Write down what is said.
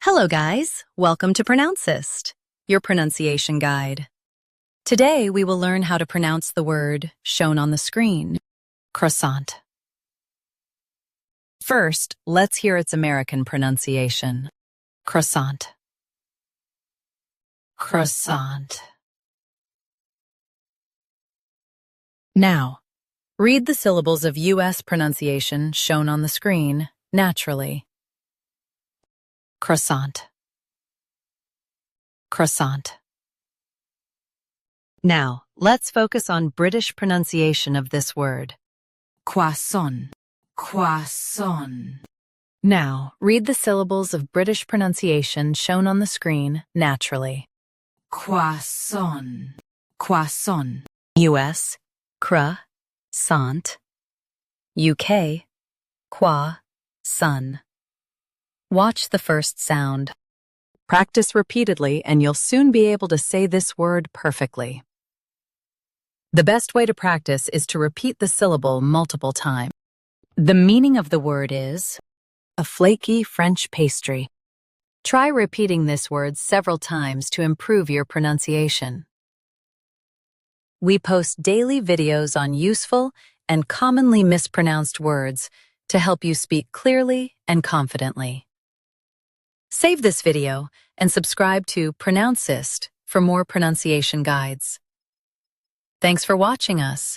Hello guys, welcome to Pronouncist, your pronunciation guide. Today we will learn how to pronounce the word shown on the screen, croissant. First, let's hear its American pronunciation, croissant. Croissant. Now, read the syllables of U.S. pronunciation shown on the screen naturally. Croissant. Croissant. Now, let's focus on British pronunciation of this word. Croissant. Croissant. Now, read the syllables of British pronunciation shown on the screen naturally. Croissant. Croissant. US, CROISSANT. UK, croissant. Watch the first sound. Practice repeatedly and you'll soon be able to say this word perfectly. The best way to practice is to repeat the syllable multiple times. The meaning of the word is a flaky French pastry. Try repeating this word several times to improve your pronunciation. We post daily videos on useful and commonly mispronounced words to help you speak clearly and confidently. Save this video and subscribe to Pronouncist for more pronunciation guides. Thanks for watching us.